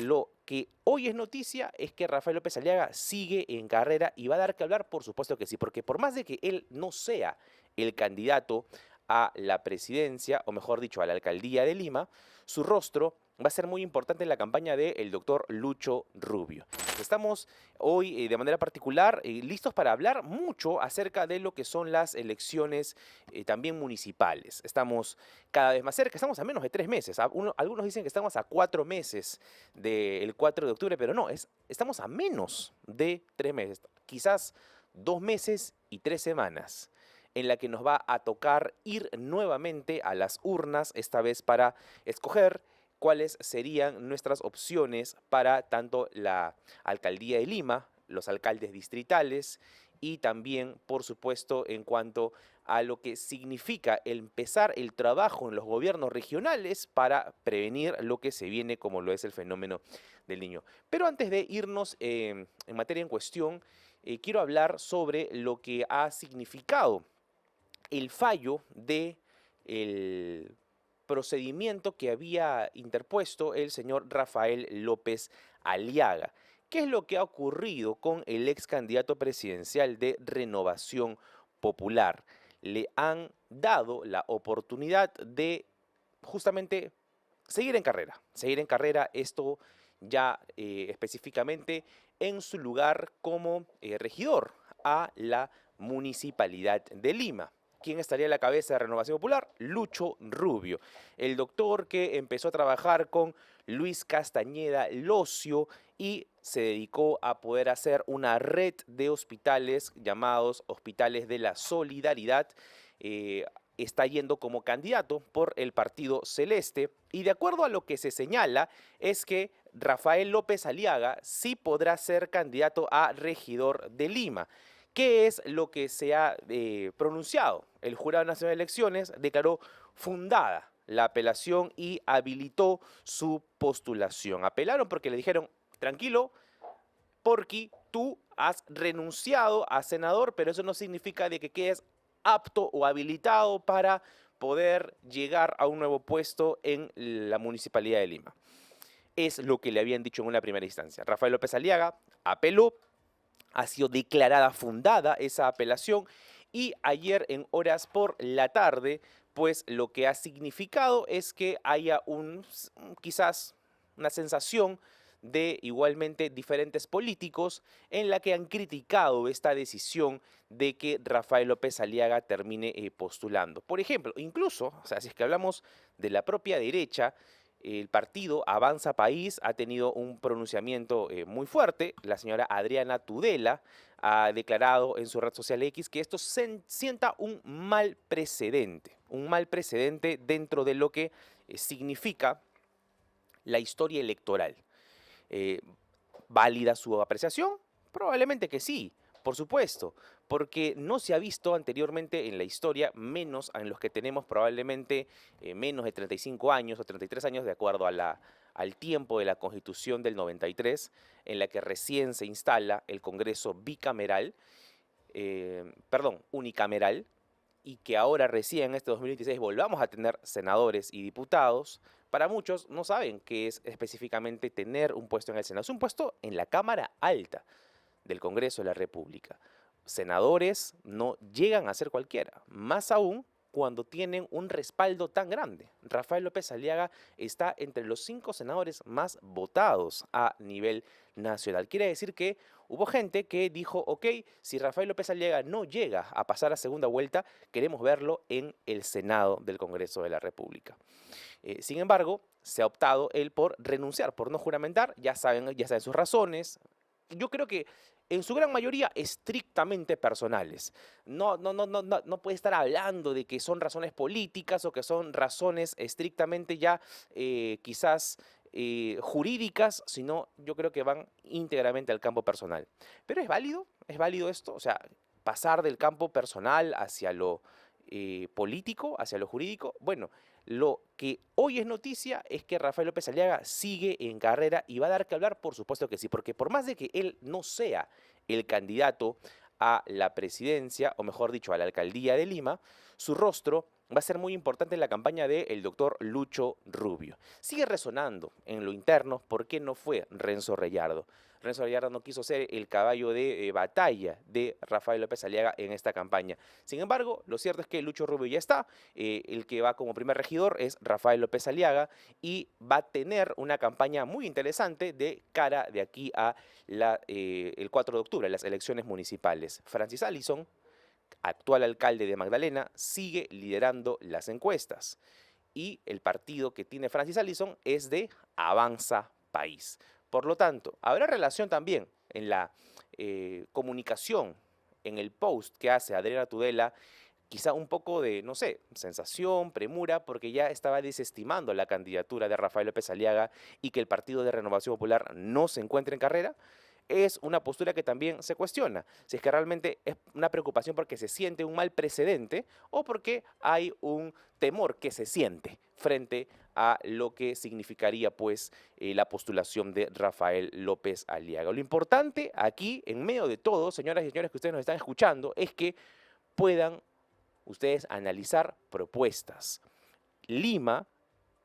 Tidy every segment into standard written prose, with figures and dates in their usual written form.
Lo que hoy es noticia es que Rafael López Aliaga sigue en carrera y va a dar que hablar, por supuesto que sí, porque por más de que él no sea el candidato a la presidencia, o mejor dicho, a la alcaldía de Lima, su rostro va a ser muy importante en la campaña del doctor Lucho Rubio. Estamos hoy, de manera particular, listos para hablar mucho acerca de lo que son las elecciones también municipales. Estamos cada vez más cerca, estamos a menos de 3 meses. Algunos dicen que estamos a 4 meses del 4 de octubre, pero no, estamos a menos de 3 meses, quizás 2 meses y 3 semanas en la que nos va a tocar ir nuevamente a las urnas, esta vez para escoger cuáles serían nuestras opciones para tanto la alcaldía de Lima, los alcaldes distritales y también, por supuesto, en cuanto a lo que significa empezar el trabajo en los gobiernos regionales para prevenir lo que se viene, como lo es el fenómeno del Niño. Pero antes de irnos en materia en cuestión, quiero hablar sobre lo que ha significado el fallo de el procedimiento que había interpuesto el señor Rafael López Aliaga. ¿Qué es lo que ha ocurrido con el ex candidato presidencial de Renovación Popular? Le han dado la oportunidad de justamente seguir en carrera, esto ya específicamente en su lugar como regidor a la Municipalidad de Lima. ¿Quién estaría a la cabeza de Renovación Popular? Lucho Rubio, el doctor que empezó a trabajar con Luis Castañeda Locio y se dedicó a poder hacer una red de hospitales llamados Hospitales de la Solidaridad. Está yendo como candidato por el Partido Celeste y de acuerdo a lo que se señala es que Rafael López Aliaga sí podrá ser candidato a regidor de Lima. ¿Qué es lo que se ha pronunciado? El Jurado Nacional de Elecciones declaró fundada la apelación y habilitó su postulación. Apelaron porque le dijeron, tranquilo, porque tú has renunciado a senador, pero eso no significa de que quedes apto o habilitado para poder llegar a un nuevo puesto en la Municipalidad de Lima. Es lo que le habían dicho en una primera instancia. Rafael López Aliaga apeló, ha sido declarada fundada esa apelación y ayer en horas por la tarde, pues lo que ha significado es que haya quizás una sensación de igualmente diferentes políticos en la que han criticado esta decisión de que Rafael López Aliaga termine postulando. Por ejemplo, incluso, o sea, si es que hablamos de la propia derecha, el partido Avanza País ha tenido un pronunciamiento muy fuerte. La señora Adriana Tudela ha declarado en su red social X que esto sienta un mal precedente dentro de lo que significa la historia electoral. Eh, ¿Válida su apreciación? Probablemente que sí, por supuesto, porque no se ha visto anteriormente en la historia, menos en los que tenemos probablemente menos de 35 años o 33 años, de acuerdo a al tiempo de la Constitución del 93, en la que recién se instala el Congreso bicameral, unicameral, y que ahora recién en este 2026 volvamos a tener senadores y diputados. Para muchos no saben qué es específicamente tener un puesto en el Senado. Es un puesto en la Cámara Alta del Congreso de la República. Senadores no llegan a ser cualquiera, más aún cuando tienen un respaldo tan grande. Rafael López Aliaga está entre los 5 senadores más votados a nivel nacional. Quiere decir que hubo gente que dijo, ok, si Rafael López Aliaga no llega a pasar a segunda vuelta, queremos verlo en el Senado del Congreso de la República. Sin embargo, se ha optado él por renunciar, por no juramentar, ya saben sus razones. Yo creo que en su gran mayoría estrictamente personales. No puede estar hablando de que son razones políticas o que son razones estrictamente ya quizás jurídicas, sino yo creo que van íntegramente al campo personal. Pero ¿es válido esto? O sea, pasar del campo personal hacia lo político, hacia lo jurídico. Bueno, lo que hoy es noticia es que Rafael López Aliaga sigue en carrera y va a dar que hablar, por supuesto que sí, porque por más de que él no sea el candidato a la presidencia, o mejor dicho, a la alcaldía de Lima, su rostro va a ser muy importante en la campaña del doctor Lucho Rubio. Sigue resonando en lo interno por qué no fue Renzo Reyardo. Renzo Reyardo no quiso ser el caballo de batalla de Rafael López Aliaga en esta campaña. Sin embargo, lo cierto es que Lucho Rubio ya está. El que va como primer regidor es Rafael López Aliaga y va a tener una campaña muy interesante de cara de aquí a el 4 de octubre, las elecciones municipales. Francis Allison, actual alcalde de Magdalena, sigue liderando las encuestas. Y el partido que tiene Francis Allison es de Avanza País. Por lo tanto, habrá relación también en la comunicación, en el post que hace Adriana Tudela, quizá un poco de, no sé, sensación, premura, porque ya estaba desestimando la candidatura de Rafael López Aliaga y que el Partido de Renovación Popular no se encuentre en carrera. Es una postura que también se cuestiona, si es que realmente es una preocupación porque se siente un mal precedente o porque hay un temor que se siente frente a lo que significaría pues la postulación de Rafael López Aliaga. Lo importante aquí, en medio de todo, señoras y señores que ustedes nos están escuchando, es que puedan ustedes analizar propuestas. Lima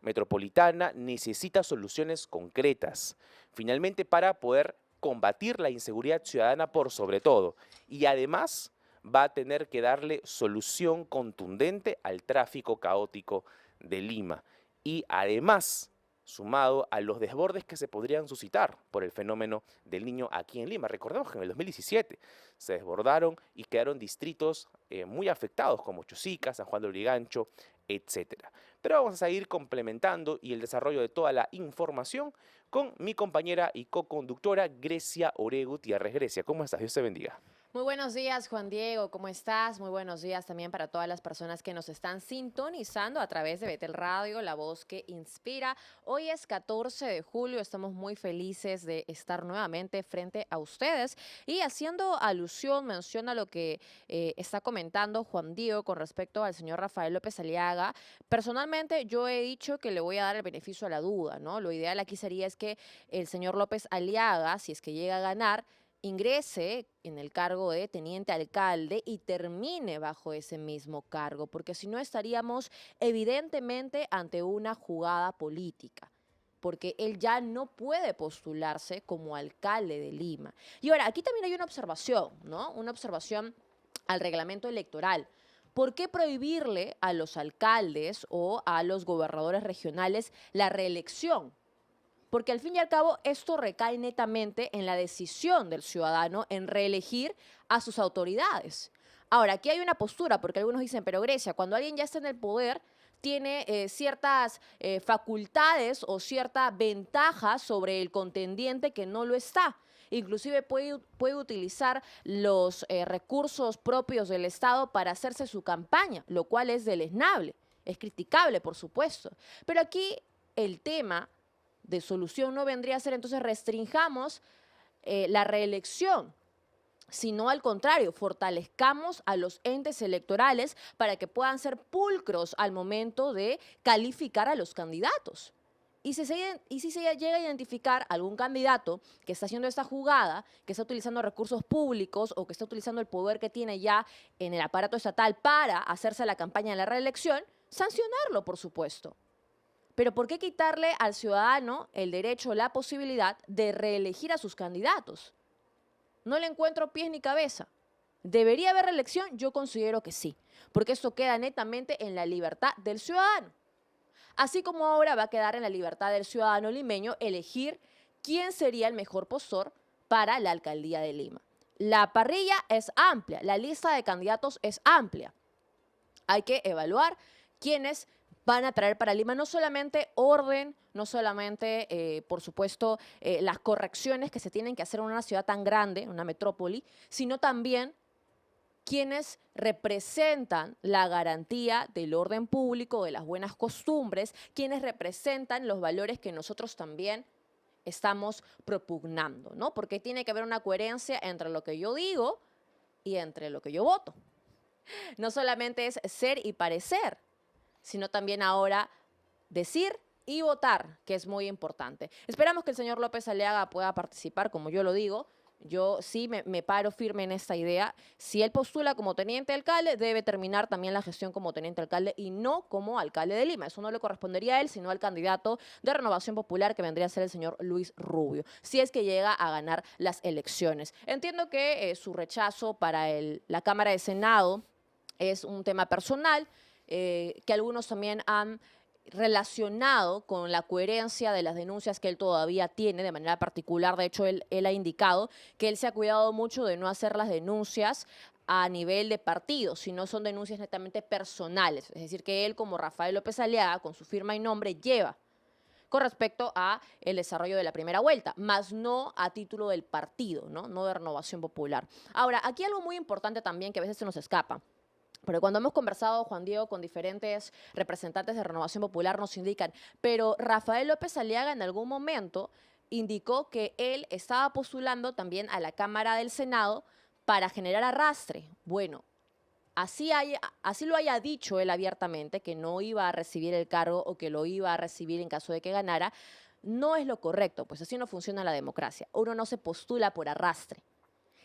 metropolitana necesita soluciones concretas, finalmente para poder combatir la inseguridad ciudadana por sobre todo. Y además va a tener que darle solución contundente al tráfico caótico de Lima. Y además, sumado a los desbordes que se podrían suscitar por el fenómeno del niño aquí en Lima. Recordemos que en el 2017 se desbordaron y quedaron distritos muy afectados como Chosica, San Juan de Lurigancho, etcétera. Pero vamos a seguir complementando y el desarrollo de toda la información con mi compañera y co-conductora Grecia Oregu Gutiérrez. Grecia, ¿cómo estás? Dios te bendiga. Muy buenos días, Juan Diego, ¿cómo estás? Muy buenos días también para todas las personas que nos están sintonizando a través de Betel Radio, la voz que inspira. Hoy es 14 de julio, estamos muy felices de estar nuevamente frente a ustedes y haciendo alusión, menciona lo que está comentando Juan Diego con respecto al señor Rafael López Aliaga. Personalmente yo he dicho que le voy a dar el beneficio a la duda, ¿no? Lo ideal aquí sería es que el señor López Aliaga, si es que llega a ganar, ingrese en el cargo de teniente alcalde y termine bajo ese mismo cargo, porque si no estaríamos evidentemente ante una jugada política, porque él ya no puede postularse como alcalde de Lima. Y ahora, aquí también hay una observación, ¿no? Una observación al reglamento electoral. ¿Por qué prohibirle a los alcaldes o a los gobernadores regionales la reelección? Porque al fin y al cabo esto recae netamente en la decisión del ciudadano en reelegir a sus autoridades. Ahora, aquí hay una postura, porque algunos dicen, pero Grecia, cuando alguien ya está en el poder, tiene ciertas facultades o cierta ventaja sobre el contendiente que no lo está. Inclusive puede utilizar los recursos propios del Estado para hacerse su campaña, lo cual es deleznable, es criticable, por supuesto. Pero aquí el tema de solución no vendría a ser entonces restringamos la reelección, sino al contrario, fortalezcamos a los entes electorales para que puedan ser pulcros al momento de calificar a los candidatos. Y si se llega a identificar algún candidato que está haciendo esta jugada, que está utilizando recursos públicos o que está utilizando el poder que tiene ya en el aparato estatal para hacerse la campaña de la reelección, sancionarlo, por supuesto. Pero ¿por qué quitarle al ciudadano el derecho, la posibilidad de reelegir a sus candidatos? No le encuentro pies ni cabeza. ¿Debería haber reelección? Yo considero que sí, porque esto queda netamente en la libertad del ciudadano. Así como ahora va a quedar en la libertad del ciudadano limeño elegir quién sería el mejor postor para la alcaldía de Lima. La parrilla es amplia, la lista de candidatos es amplia. Hay que evaluar quiénes van a traer para Lima no solamente orden, no solamente, por supuesto, las correcciones que se tienen que hacer en una ciudad tan grande, una metrópoli, sino también quienes representan la garantía del orden público, de las buenas costumbres, quienes representan los valores que nosotros también estamos propugnando, ¿no? Porque tiene que haber una coherencia entre lo que yo digo y entre lo que yo voto. No solamente es ser y parecer, sino también ahora decir y votar, que es muy importante. Esperamos que el señor López Aliaga pueda participar, como yo lo digo, Yo sí me paro firme en esta idea. Si él postula como teniente alcalde, debe terminar también la gestión como teniente alcalde y no como alcalde de Lima. Eso no le correspondería a él, sino al candidato de Renovación Popular, que vendría a ser el señor Luis Rubio, si es que llega a ganar las elecciones. Entiendo que su rechazo para la Cámara de Senado es un tema personal, que algunos también han relacionado con la coherencia de las denuncias que él todavía tiene de manera particular. De hecho, él ha indicado que él se ha cuidado mucho de no hacer las denuncias a nivel de partido, sino son denuncias netamente personales. Es decir, que él, como Rafael López Aliaga, con su firma y nombre, lleva con respecto a el desarrollo de la primera vuelta, más no a título del partido, no de Renovación Popular. Ahora, aquí algo muy importante también que a veces se nos escapa. Porque cuando hemos conversado, Juan Diego, con diferentes representantes de Renovación Popular, nos indican, pero Rafael López Aliaga en algún momento indicó que él estaba postulando también a la Cámara del Senado para generar arrastre. Bueno, así lo haya dicho él abiertamente, que no iba a recibir el cargo o que lo iba a recibir en caso de que ganara, no es lo correcto, pues así no funciona la democracia. Uno no se postula por arrastre.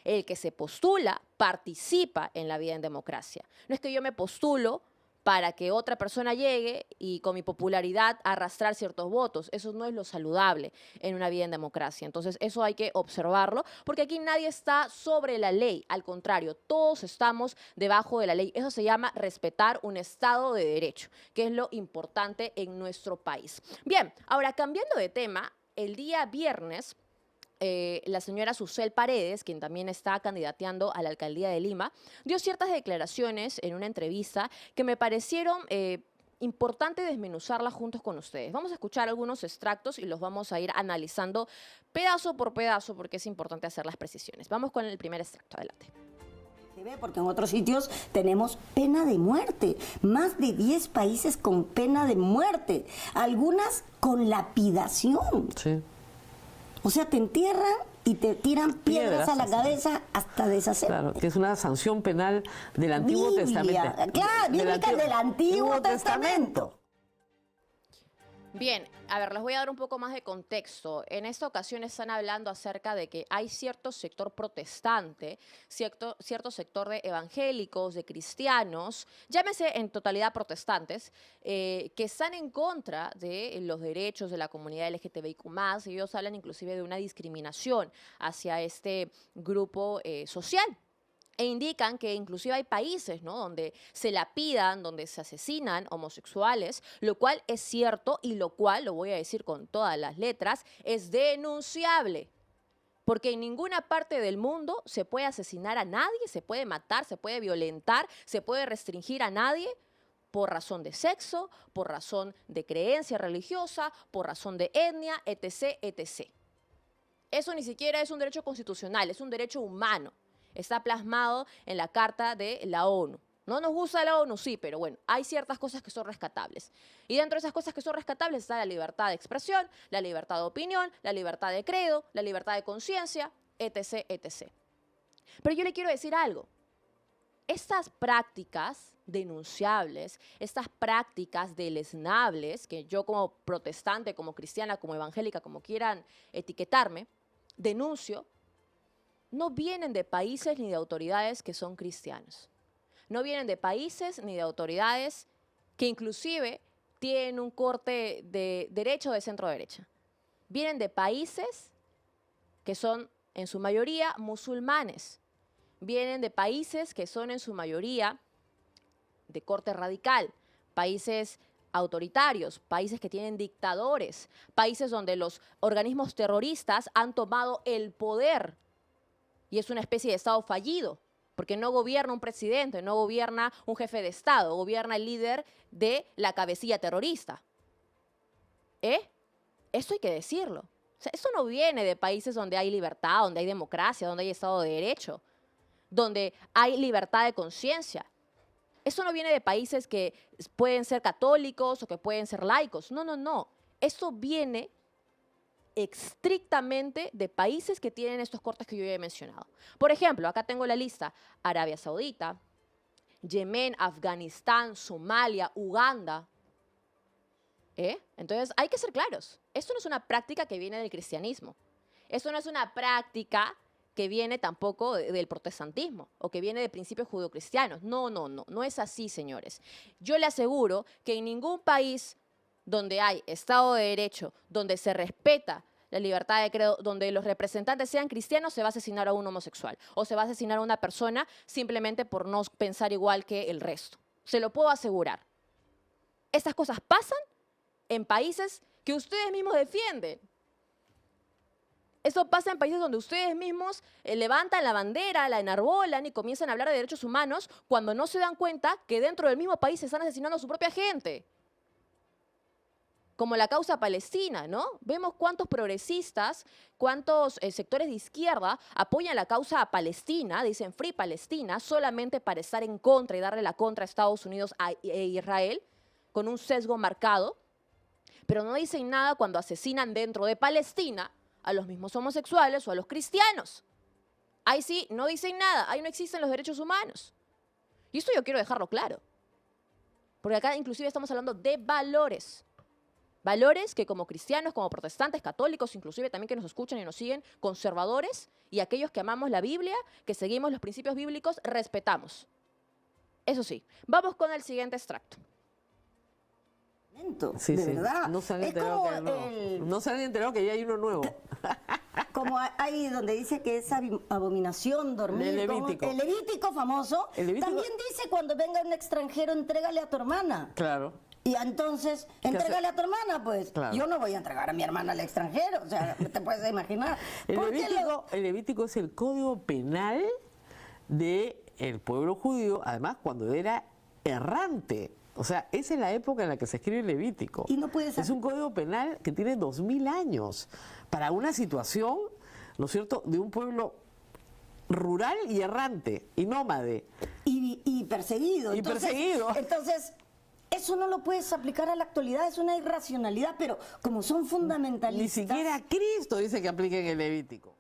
El que se postula participa en la vida en democracia. No es que yo me postulo para que otra persona llegue y con mi popularidad arrastrar ciertos votos. Eso no es lo saludable en una vida en democracia. Entonces, eso hay que observarlo, porque aquí nadie está sobre la ley. Al contrario, todos estamos debajo de la ley. Eso se llama respetar un Estado de Derecho, que es lo importante en nuestro país. Bien, ahora cambiando de tema, el día viernes la señora Susel Paredes, quien también está candidateando a la alcaldía de Lima, dio ciertas declaraciones en una entrevista que me parecieron importante desmenuzarlas juntos con ustedes. Vamos a escuchar algunos extractos y los vamos a ir analizando pedazo por pedazo porque es importante hacer las precisiones. Vamos con el primer extracto. Adelante. Porque en otros sitios tenemos pena de muerte, más de 10 países con pena de muerte, algunas con lapidación. Sí. O sea, te entierran y te tiran piedras a la cabeza hasta deshacer. Claro, que es una sanción penal del Antiguo Testamento. Claro, bíblica del Antiguo Testamento. Bien, a ver, les voy a dar un poco más de contexto. En esta ocasión están hablando acerca de que hay cierto sector protestante, cierto sector de evangélicos, de cristianos, llámese en totalidad protestantes, que están en contra de los derechos de la comunidad LGTBIQ+. Ellos hablan inclusive de una discriminación hacia este grupo social. E indican que inclusive hay países, ¿no?, donde se lapidan, donde se asesinan homosexuales, lo cual es cierto y lo cual, lo voy a decir con todas las letras, es denunciable. Porque en ninguna parte del mundo se puede asesinar a nadie, se puede matar, se puede violentar, se puede restringir a nadie por razón de sexo, por razón de creencia religiosa, por razón de etnia, etc., etc. Eso ni siquiera es un derecho constitucional, es un derecho humano. Está plasmado en la Carta de la ONU. No nos gusta la ONU, sí, pero bueno, hay ciertas cosas que son rescatables. Y dentro de esas cosas que son rescatables está la libertad de expresión, la libertad de opinión, la libertad de credo, la libertad de conciencia, etc., etc. Pero yo le quiero decir algo. Estas prácticas denunciables, estas prácticas deleznables, que yo como protestante, como cristiana, como evangélica, como quieran etiquetarme, denuncio, no vienen de países ni de autoridades que son cristianos. No vienen de países ni de autoridades que inclusive tienen un corte de derecha o de centro derecha. Vienen de países que son en su mayoría musulmanes. Vienen de países que son en su mayoría de corte radical, países autoritarios, países que tienen dictadores, países donde los organismos terroristas han tomado el poder. Y es una especie de Estado fallido, porque no gobierna un presidente, no gobierna un jefe de Estado, gobierna el líder de la cabecilla terrorista. Eso hay que decirlo. O sea, eso no viene de países donde hay libertad, donde hay democracia, donde hay Estado de Derecho, donde hay libertad de conciencia. Eso no viene de países que pueden ser católicos o que pueden ser laicos. No, no, no. Eso viene estrictamente de países que tienen estos cortes que yo ya he mencionado. Por ejemplo, acá tengo la lista: Arabia Saudita, Yemen, Afganistán, Somalia, Uganda. Entonces, hay que ser claros. Esto no es una práctica que viene del cristianismo. Esto no es una práctica que viene tampoco del protestantismo o que viene de principios judeocristianos. No es así, señores. Yo le aseguro que en ningún país donde hay Estado de Derecho, donde se respeta la libertad de credo, donde los representantes sean cristianos, se va a asesinar a un homosexual o se va a asesinar a una persona simplemente por no pensar igual que el resto. Se lo puedo asegurar. Estas cosas pasan en países que ustedes mismos defienden. Eso pasa en países donde ustedes mismos levantan la bandera, la enarbolan y comienzan a hablar de derechos humanos cuando no se dan cuenta que dentro del mismo país se están asesinando a su propia gente. Como la causa palestina, ¿no? Vemos cuántos progresistas, cuántos sectores de izquierda apoyan la causa palestina, dicen Free Palestina, solamente para estar en contra y darle la contra a Estados Unidos e Israel, con un sesgo marcado, pero no dicen nada cuando asesinan dentro de Palestina a los mismos homosexuales o a los cristianos. Ahí sí, no dicen nada, ahí no existen los derechos humanos. Y esto yo quiero dejarlo claro, porque acá inclusive estamos hablando de valores. Valores que como cristianos, como protestantes, católicos, inclusive también que nos escuchan y nos siguen, conservadores y aquellos que amamos la Biblia, que seguimos los principios bíblicos, respetamos. Eso sí, vamos con el siguiente extracto. Sí, de sí. verdad. No se han Es enterado como no se han enterado que ya hay uno nuevo. como ahí donde dice que es abominación dormir. El Levítico. El Levítico famoso. El Levítico. También dice cuando venga un extranjero, entrégale a tu hermana. Claro. Y entonces, entrégale a tu hermana, pues. Claro. Yo no voy a entregar a mi hermana al extranjero, o sea, te puedes imaginar. El Levítico es el código penal del pueblo judío, además cuando era errante. O sea, esa es la época en la que se escribe el Levítico. Y no puedes Es un código penal que tiene 2000 años para una situación, ¿no es cierto?, de un pueblo rural y errante y nómade. Y perseguido. Y perseguido. Entonces, eso no lo puedes aplicar a la actualidad, es una irracionalidad, pero como son fundamentalistas... Ni siquiera Cristo dice que apliquen el Levítico.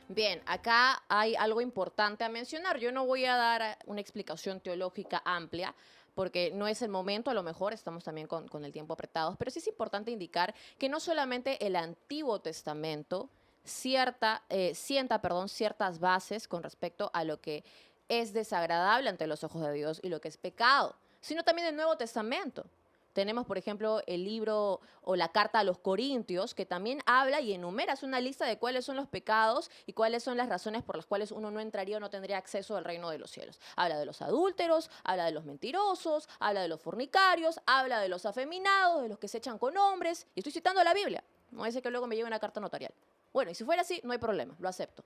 Bien, acá hay algo importante a mencionar. Yo no voy a dar una explicación teológica amplia, porque no es el momento, a lo mejor estamos también con el tiempo apretados, pero sí es importante indicar que no solamente el Antiguo Testamento sienta ciertas bases con respecto a lo que es desagradable ante los ojos de Dios y lo que es pecado, sino también el Nuevo Testamento. Tenemos, por ejemplo, el libro o la carta a los Corintios, que también habla y enumera, es una lista de cuáles son los pecados y cuáles son las razones por las cuales uno no entraría o no tendría acceso al reino de los cielos. Habla de los adúlteros, habla de los mentirosos, habla de los fornicarios, habla de los afeminados, de los que se echan con hombres. Y estoy citando la Biblia, no es que luego me lleve una carta notarial. Bueno, y si fuera así, no hay problema, lo acepto.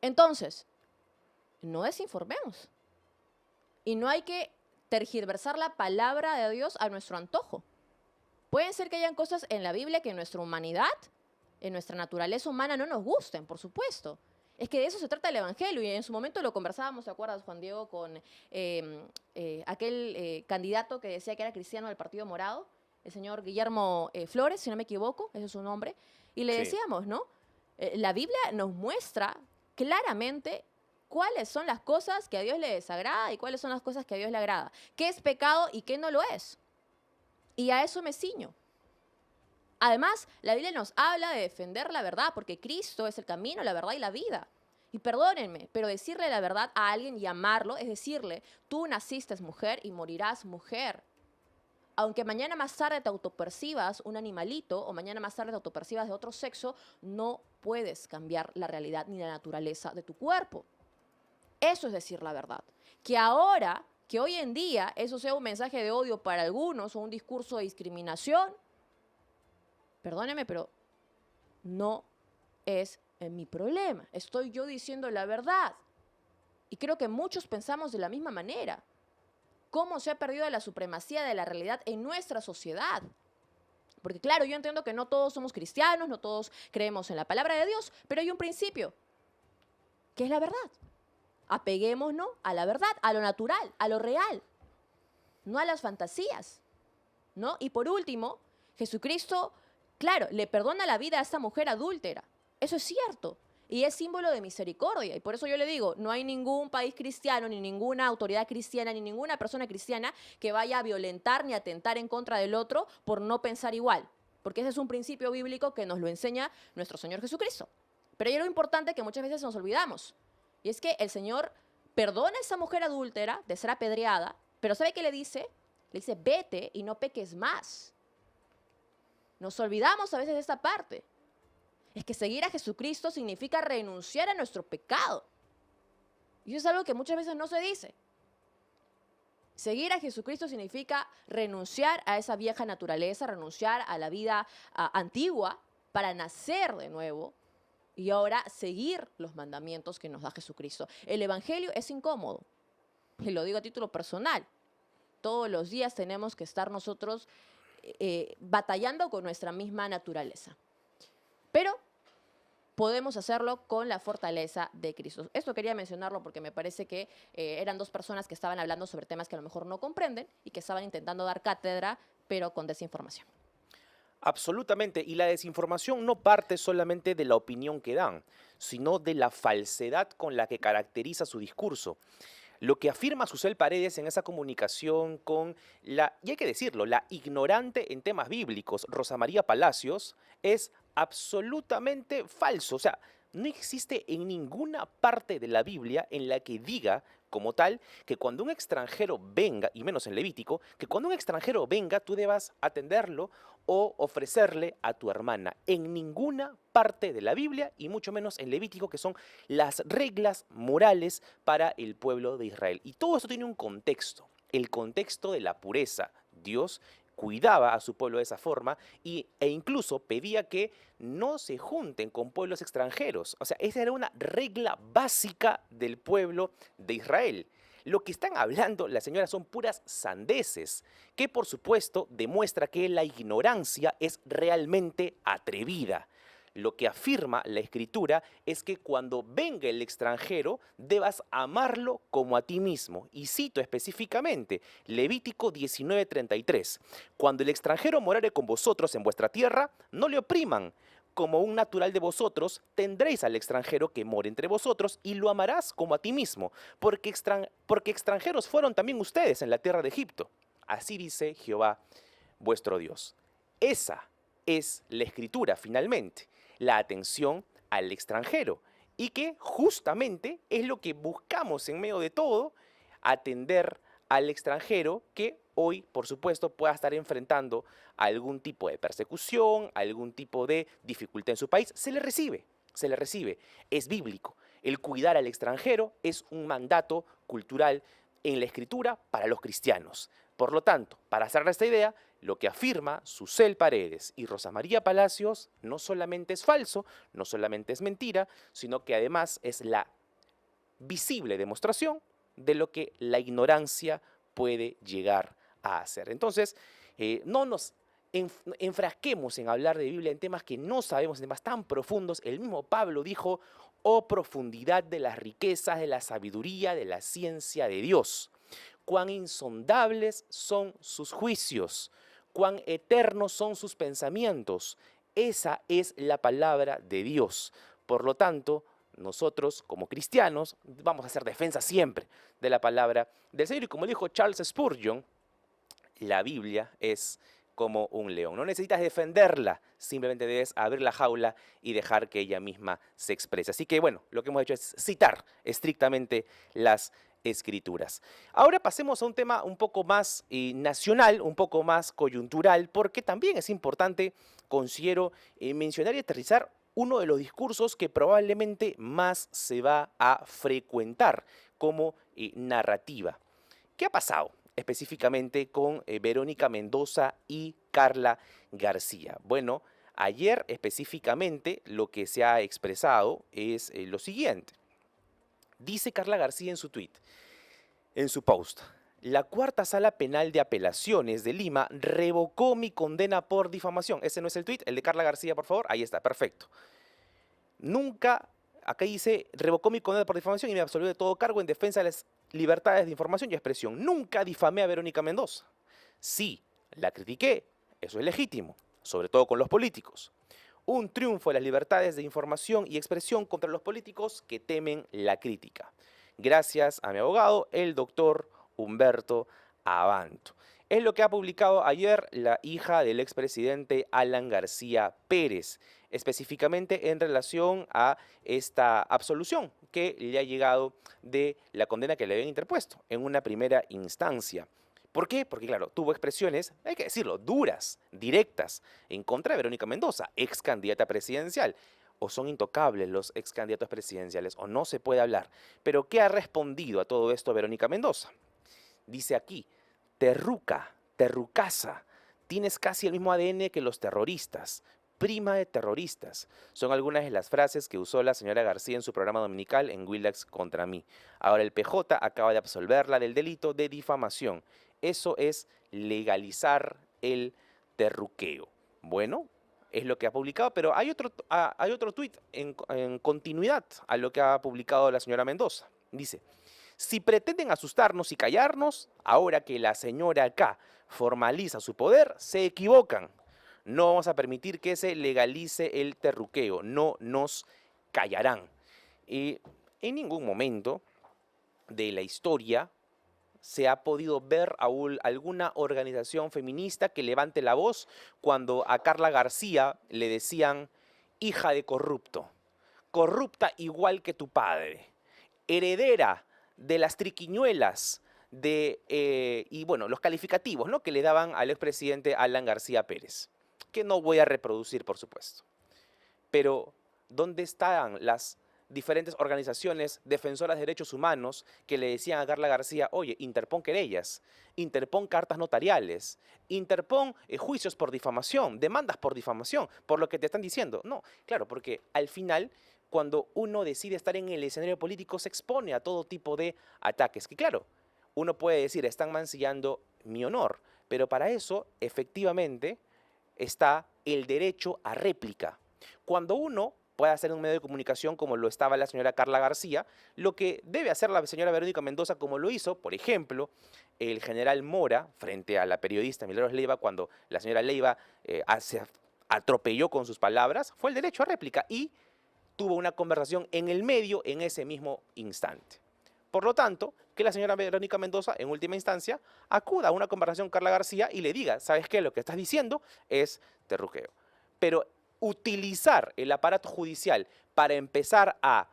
Entonces, no desinformemos. Y no hay que tergiversar la palabra de Dios a nuestro antojo. Pueden ser que hayan cosas en la Biblia que en nuestra humanidad, en nuestra naturaleza humana no nos gusten, por supuesto. Es que de eso se trata el Evangelio y en su momento lo conversábamos, ¿te acuerdas, Juan Diego, con aquel candidato que decía que era cristiano del Partido Morado, el señor Guillermo Flores, si no me equivoco, ese es su nombre, y le decíamos, ¿no? La Biblia nos muestra claramente cuáles son las cosas que a Dios le desagrada y cuáles son las cosas que a Dios le agrada. ¿Qué es pecado y qué no lo es? Y a eso me ciño. Además, la Biblia nos habla de defender la verdad, porque Cristo es el camino, la verdad y la vida. Y perdónenme, pero decirle la verdad a alguien y amarlo es decirle, tú naciste mujer y morirás mujer. Aunque mañana más tarde te autopercibas un animalito o mañana más tarde te autopercibas de otro sexo, no puedes cambiar la realidad ni la naturaleza de tu cuerpo. Eso es decir la verdad. Que ahora, que hoy en día, eso sea un mensaje de odio para algunos o un discurso de discriminación, perdóneme, pero no es mi problema. Estoy yo diciendo la verdad. Y creo que muchos pensamos de la misma manera. ¿Cómo se ha perdido la supremacía de la realidad en nuestra sociedad? Porque claro, yo entiendo que no todos somos cristianos, no todos creemos en la palabra de Dios, pero hay un principio, que es la verdad. Apeguémonos a la verdad, a lo natural, a lo real, no a las fantasías, ¿no? Y por último, Jesucristo, claro, le perdona la vida a esta mujer adúltera. Eso es cierto. Y es símbolo de misericordia. Y por eso yo le digo, no hay ningún país cristiano, ni ninguna autoridad cristiana, ni ninguna persona cristiana que vaya a violentar ni atentar en contra del otro por no pensar igual. Porque ese es un principio bíblico que nos lo enseña nuestro Señor Jesucristo. Pero hay algo importante que muchas veces nos olvidamos. Y es que el Señor perdona a esa mujer adúltera de ser apedreada, pero ¿sabe qué le dice? Le dice, vete y no peques más. Nos olvidamos a veces de esta parte. Es que seguir a Jesucristo significa renunciar a nuestro pecado. Y eso es algo que muchas veces no se dice. Seguir a Jesucristo significa renunciar a esa vieja naturaleza, renunciar a la vida antigua para nacer de nuevo y ahora seguir los mandamientos que nos da Jesucristo. El Evangelio es incómodo, y lo digo a título personal. Todos los días tenemos que estar nosotros batallando con nuestra misma naturaleza. Pero podemos hacerlo con la fortaleza de Cristo. Esto quería mencionarlo porque me parece que eran dos personas que estaban hablando sobre temas que a lo mejor no comprenden y que estaban intentando dar cátedra, pero con desinformación. Absolutamente, y la desinformación no parte solamente de la opinión que dan, sino de la falsedad con la que caracteriza su discurso. Lo que afirma Susel Paredes en esa comunicación con y hay que decirlo, la ignorante en temas bíblicos, Rosa María Palacios, es absolutamente falso. O sea, no existe en ninguna parte de la Biblia en la que diga como tal que cuando un extranjero venga, y menos en Levítico, que cuando un extranjero venga tú debas atenderlo o ofrecerle a tu hermana. En ninguna parte de la Biblia, y mucho menos en Levítico, que son las reglas morales para el pueblo de Israel. Y todo esto tiene un contexto, el contexto de la pureza. Dios cuidaba a su pueblo de esa forma e incluso pedía que no se junten con pueblos extranjeros. O sea, esa era una regla básica del pueblo de Israel. Lo que están hablando las señoras son puras sandeces, que por supuesto demuestra que la ignorancia es realmente atrevida. Lo que afirma la Escritura es que cuando venga el extranjero debas amarlo como a ti mismo. Y cito específicamente Levítico 19:33. Cuando el extranjero morare con vosotros en vuestra tierra, no le opriman. Como un natural de vosotros, tendréis al extranjero que more entre vosotros y lo amarás como a ti mismo, porque extranjeros fueron también ustedes en la tierra de Egipto. Así dice Jehová vuestro Dios. Esa es la Escritura finalmente, la atención al extranjero, y que justamente es lo que buscamos en medio de todo, atender al extranjero que hoy, por supuesto, pueda estar enfrentando algún tipo de persecución, algún tipo de dificultad en su país. Se le recibe, es bíblico. El cuidar al extranjero es un mandato cultural en la Escritura para los cristianos. Por lo tanto, para cerrar esta idea, lo que afirma Susel Paredes y Rosa María Palacios no solamente es falso, no solamente es mentira, sino que además es la visible demostración de lo que la ignorancia puede llegar a hacer. Entonces, no nos enfrasquemos en hablar de Biblia en temas que no sabemos, en temas tan profundos. El mismo Pablo dijo, oh profundidad de las riquezas, de la sabiduría, de la ciencia de Dios. Cuán insondables son sus juicios, cuán eternos son sus pensamientos. Esa es la palabra de Dios. Por lo tanto, nosotros como cristianos vamos a hacer defensa siempre de la palabra del Señor. Y como dijo Charles Spurgeon, la Biblia es como un león. No necesitas defenderla, simplemente debes abrir la jaula y dejar que ella misma se exprese. Así que bueno, lo que hemos hecho es citar estrictamente las Escrituras. Ahora pasemos a un tema un poco más nacional, un poco más coyuntural, porque también es importante, considero, mencionar y aterrizar uno de los discursos que probablemente más se va a frecuentar como narrativa. ¿Qué ha pasado específicamente con Verónica Mendoza y Carla García? Bueno, ayer específicamente lo que se ha expresado es lo siguiente. Dice Carla García en su tweet, en su post: la Cuarta Sala Penal de Apelaciones de Lima revocó mi condena por difamación. Ese no es el tweet, el de Carla García, por favor. Ahí está, perfecto. Nunca, acá dice, revocó mi condena por difamación y me absolvió de todo cargo en defensa de las libertades de información y expresión. Nunca difamé a Verónica Mendoza. Sí, la critiqué, eso es legítimo, sobre todo con los políticos. Un triunfo de las libertades de información y expresión contra los políticos que temen la crítica. Gracias a mi abogado, el doctor Humberto Abanto. Es lo que ha publicado ayer la hija del expresidente Alan García Pérez. específicamente en relación a esta absolución que le ha llegado de la condena que le habían interpuesto en una primera instancia. ¿Por qué? Porque, claro, tuvo expresiones, hay que decirlo, duras, directas, en contra de Verónica Mendoza, ex candidata presidencial. O son intocables los ex candidatos presidenciales, o no se puede hablar. Pero, ¿qué ha respondido a todo esto Verónica Mendoza? Dice aquí, terruca, terrucaza, tienes casi el mismo ADN que los terroristas, prima de terroristas. Son algunas de las frases que usó la señora García en su programa dominical en Willax contra mí. Ahora el PJ acaba de absolverla del delito de difamación. Eso es legalizar el terruqueo. Bueno, es lo que ha publicado, pero hay otro tuit en continuidad a lo que ha publicado la señora Mendoza. Dice, si pretenden asustarnos y callarnos, ahora que la señora acá formaliza su poder, se equivocan. No vamos a permitir que se legalice el terruqueo, no nos callarán. Y en ningún momento de la historia se ha podido ver a alguna organización feminista que levante la voz cuando a Carla García le decían hija de corrupto, corrupta igual que tu padre, heredera de las triquiñuelas y bueno, los calificativos, ¿no?, que le daban al expresidente Alan García Pérez, que no voy a reproducir, por supuesto. Pero, ¿dónde están las diferentes organizaciones defensoras de derechos humanos que le decían a Carla García, oye, interpón querellas, interpón cartas notariales, interpón juicios por difamación, demandas por difamación, por lo que te están diciendo? No, claro, porque al final, cuando uno decide estar en el escenario político, se expone a todo tipo de ataques, que claro, uno puede decir, están mancillando mi honor, pero para eso, efectivamente, está el derecho a réplica. Cuando uno puede hacer un medio de comunicación como lo estaba la señora Carla García, lo que debe hacer la señora Verónica Mendoza, como lo hizo, por ejemplo, el general Mora, frente a la periodista Milagros Leiva, cuando la señora Leiva se atropelló con sus palabras, fue el derecho a réplica y tuvo una conversación en el medio en ese mismo instante. Por lo tanto, que la señora Verónica Mendoza, en última instancia, acuda a una conversación con Carla García y le diga, ¿sabes qué? Lo que estás diciendo es terruqueo. Pero utilizar el aparato judicial para empezar a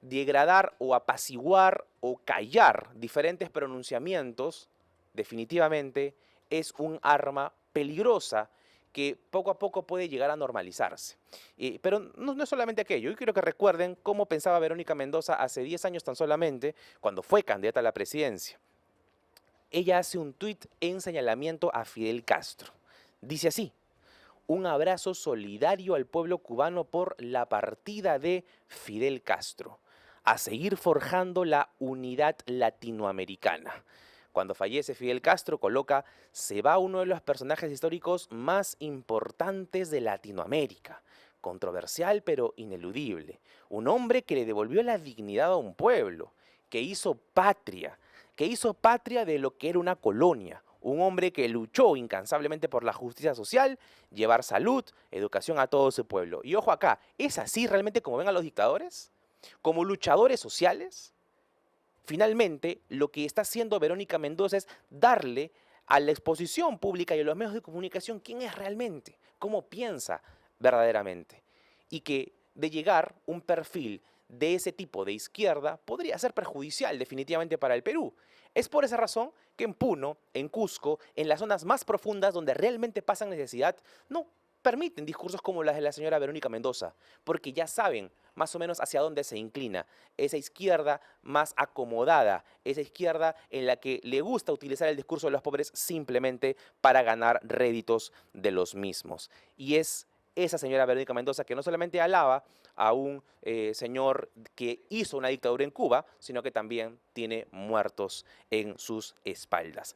degradar o apaciguar o callar diferentes pronunciamientos, definitivamente es un arma peligrosa que poco a poco puede llegar a normalizarse. Pero no es solamente aquello. Yo quiero que recuerden cómo pensaba Verónica Mendoza hace 10 años tan solamente, cuando fue candidata a la presidencia. Ella hace un tuit en señalamiento a Fidel Castro. Dice así, un abrazo solidario al pueblo cubano por la partida de Fidel Castro. A seguir forjando la unidad latinoamericana. Cuando fallece Fidel Castro, coloca, se va uno de los personajes históricos más importantes de Latinoamérica. Controversial pero ineludible. Un hombre que le devolvió la dignidad a un pueblo, que hizo patria de lo que era una colonia. Un hombre que luchó incansablemente por la justicia social, llevar salud, educación a todo su pueblo. Y ojo acá, ¿es así realmente como ven a los dictadores? ¿Como luchadores sociales? Finalmente, lo que está haciendo Verónica Mendoza es darle a la exposición pública y a los medios de comunicación quién es realmente, cómo piensa verdaderamente. Y que de llegar un perfil de ese tipo de izquierda podría ser perjudicial definitivamente para el Perú. Es por esa razón que en Puno, en Cusco, en las zonas más profundas donde realmente pasan necesidad, no permiten discursos como las de la señora Verónica Mendoza, porque ya saben más o menos hacia dónde se inclina esa izquierda más acomodada, esa izquierda en la que le gusta utilizar el discurso de los pobres simplemente para ganar réditos de los mismos. Y es esa señora Verónica Mendoza que no solamente alaba a un señor que hizo una dictadura en Cuba, sino que también tiene muertos en sus espaldas.